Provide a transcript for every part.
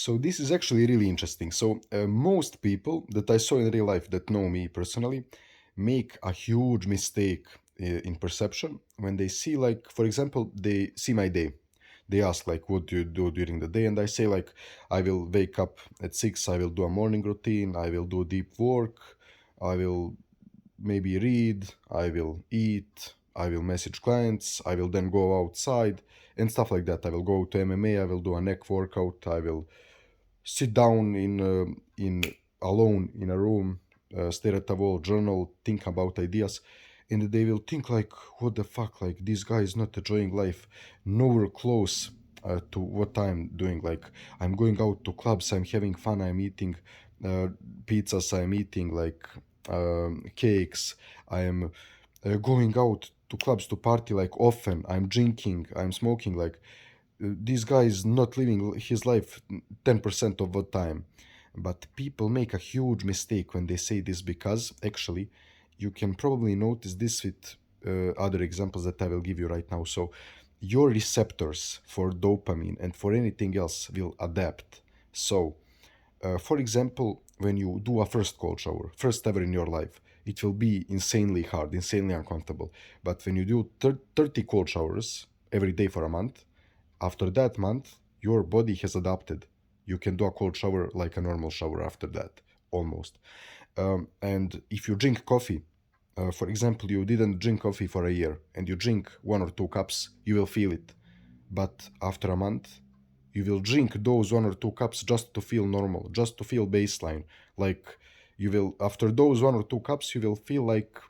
So this is actually really interesting. So most people that I saw in real life that know me personally make a huge mistake in perception when they see, like, for example, they see my day. They ask like, what do you do during the day? And I say like, I will wake up at 6, I will do a morning routine, I will do deep work, I will maybe read, I will eat, I will message clients, I will then go outside and stuff like that. I will go to MMA, I will do a neck workout, I will sit down in alone in a room, stare at a wall, journal, think about ideas, and they will think like, what the fuck, like this guy is not enjoying life, nowhere close to what I'm doing. Like, I'm going out to clubs, I'm having fun, I'm eating uh, pizzas, I'm eating like cakes, I am going out to clubs to party like often, I'm drinking, I'm smoking. Like, this guy is not living his life 10% of the time. But people make a huge mistake when they say this, because actually you can probably notice this with other examples that I will give you right now. So your receptors for dopamine and for anything else will adapt. So for example, when you do a first cold shower, first ever in your life, it will be insanely hard, insanely uncomfortable. But when you do 30 cold showers every day for a month, after that month, your body has adapted. You can do a cold shower like a normal shower after that, almost. And if you drink coffee, for example, you didn't drink coffee for a year and you drink 1 or 2 cups, you will feel it. But after a month, you will drink those 1 or 2 cups just to feel normal, just to feel baseline. Like, you will, after those 1 or 2 cups, you will feel like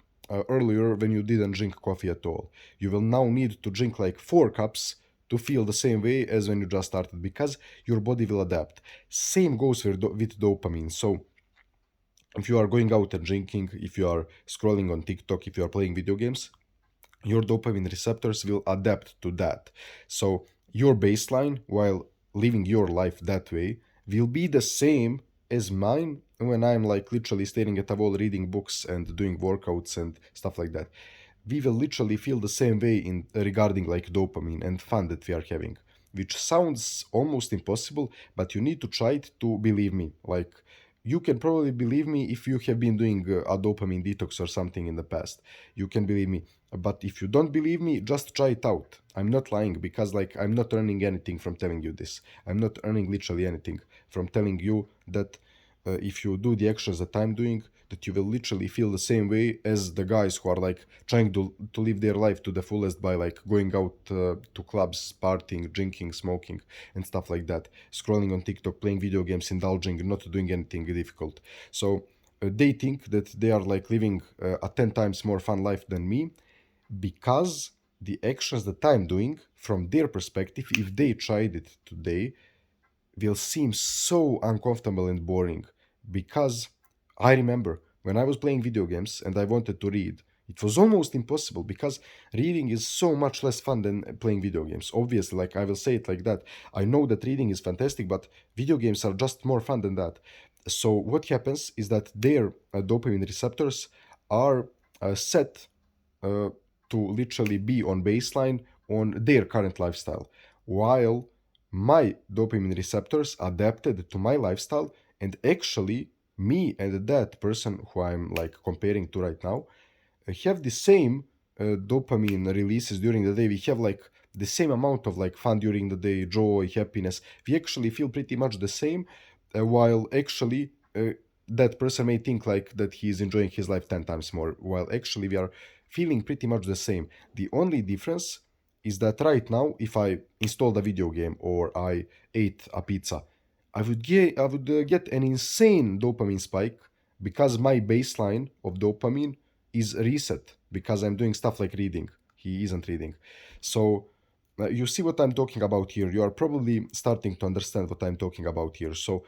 earlier when you didn't drink coffee at all. You will now need to drink like 4 cups to feel the same way as when you just started, because your body will adapt. Same goes with dopamine. So if you are going out and drinking, if you are scrolling on TikTok, if you are playing video games, your dopamine receptors will adapt to that. So your baseline, while living your life that way, will be the same as mine when I'm like literally staring at a wall, reading books and doing workouts and stuff like that. We will literally feel the same way in regarding like dopamine and fun that we are having, which sounds almost impossible, but you need to try it to believe me. Like, you can probably believe me if you have been doing a dopamine detox or something in the past. You can believe me. But if you don't believe me, just try it out. I'm not lying, because like, I'm not earning anything from telling you this. I'm not earning literally anything from telling you that if you do the actions that I'm doing, that you will literally feel the same way as the guys who are like trying to live their life to the fullest by like going out to clubs, partying, drinking, smoking, and stuff like that, scrolling on TikTok, playing video games, indulging, not doing anything difficult. So they think that they are like living a 10 times more fun life than me, because the actions that I'm doing, from their perspective, if they tried it today, will seem so uncomfortable and boring. Because I remember when I was playing video games and I wanted to read, it was almost impossible, because reading is so much less fun than playing video games. Obviously, like, I will say it like that. I know that reading is fantastic, but video games are just more fun than that. So what happens is that their dopamine receptors are set uh, to literally be on baseline on their current lifestyle, while my dopamine receptors adapted to my lifestyle. And actually, me and that person who I'm like comparing to right now have the same dopamine releases during the day. We have like the same amount of like fun during the day, joy, happiness. We actually feel pretty much the same, while actually that person may think like that he is enjoying his life 10 times more, while actually we are feeling pretty much the same. The only difference is that right now, if I installed a video game or I ate a pizza, I would get an insane dopamine spike, because my baseline of dopamine is reset, because I'm doing stuff like reading. He isn't reading. So you see what I'm talking about here. You are probably starting to understand what I'm talking about here. So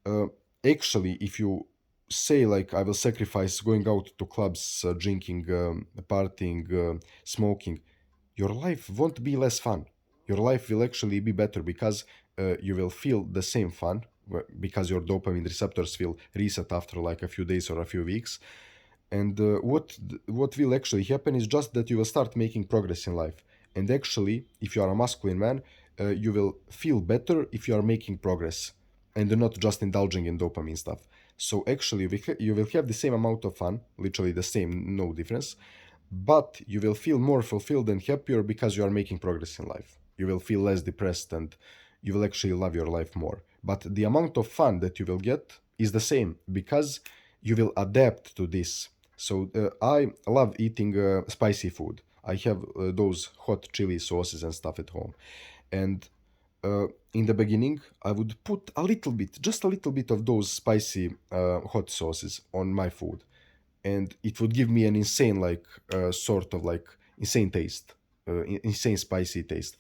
uh, actually, if you say like, I will sacrifice going out to clubs, drinking, partying, smoking, your life won't be less fun. Your life will actually be better, because you will feel the same fun, because your dopamine receptors will reset after like a few days or a few weeks. And what will actually happen is just that you will start making progress in life. And actually, if you are a masculine man, you will feel better if you are making progress. and not just indulging in dopamine stuff. So actually, you will have the same amount of fun, literally the same, no difference, but you will feel more fulfilled and happier because you are making progress in life. You will feel less depressed and you will actually love your life more. But the amount of fun that you will get is the same because you will adapt to this. So I love eating spicy food. I have those hot chili sauces and stuff at home. And uh, in the beginning, I would put a little bit, just a little bit of those spicy hot sauces on my food, and it would give me an insane, like, sort of like insane taste, insane spicy taste.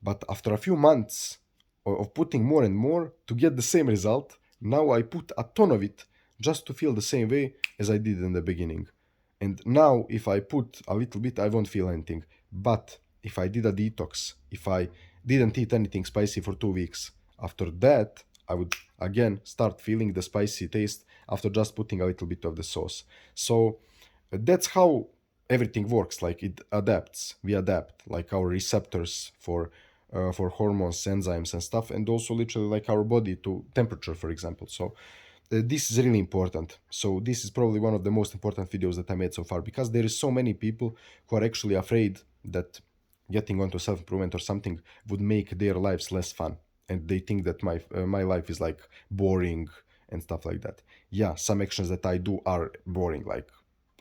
But after a few months of putting more and more to get the same result, now I put a ton of it just to feel the same way as I did in the beginning. And now, if I put a little bit, I won't feel anything. But if I did a detox, if I didn't eat anything spicy for 2 weeks, after that, I would again start feeling the spicy taste after just putting a little bit of the sauce. So that's how everything works. Like, it adapts. We adapt, like our receptors for hormones, enzymes, and stuff, and also literally like our body to temperature, for example. So this is really important. So this is probably one of the most important videos that I made so far, because there is so many people who are actually afraid that getting onto self-improvement or something would make their lives less fun, and they think that my life is like boring and stuff like that. Yeah, some actions that I do are boring, like,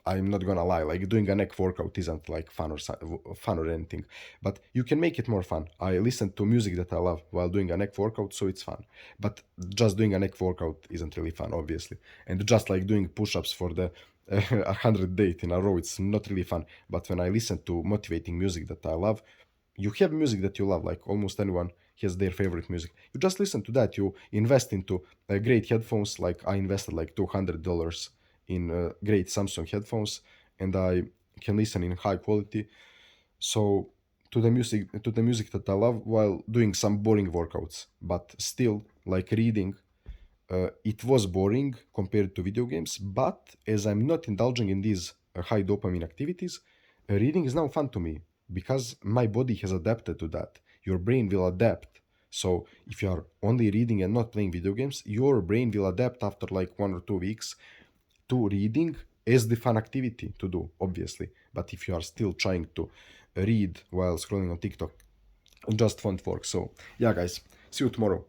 I'm not gonna lie, like doing a neck workout isn't like fun or anything, but you can make it more fun. I listen to music that I love while doing a neck workout, so it's fun. But just doing a neck workout isn't really fun, obviously. And just like doing push-ups for the 100th day in a row, it's not really fun. But when I listen to motivating music that I love, you have music that you love, like almost anyone has their favorite music. You just listen to that. You invest into great headphones. Like, I invested like $200 in great Samsung headphones, and I can listen in high quality. So to the music that I love while doing some boring workouts, but still, like reading, it was boring compared to video games. But as I'm not indulging in these high dopamine activities, reading is now fun to me because my body has adapted to that. Your brain will adapt. So if you are only reading and not playing video games, your brain will adapt after like 1 or 2 weeks to reading as the fun activity to do, obviously. But if you are still trying to read while scrolling on TikTok, just won't work. So, yeah, guys, see you tomorrow.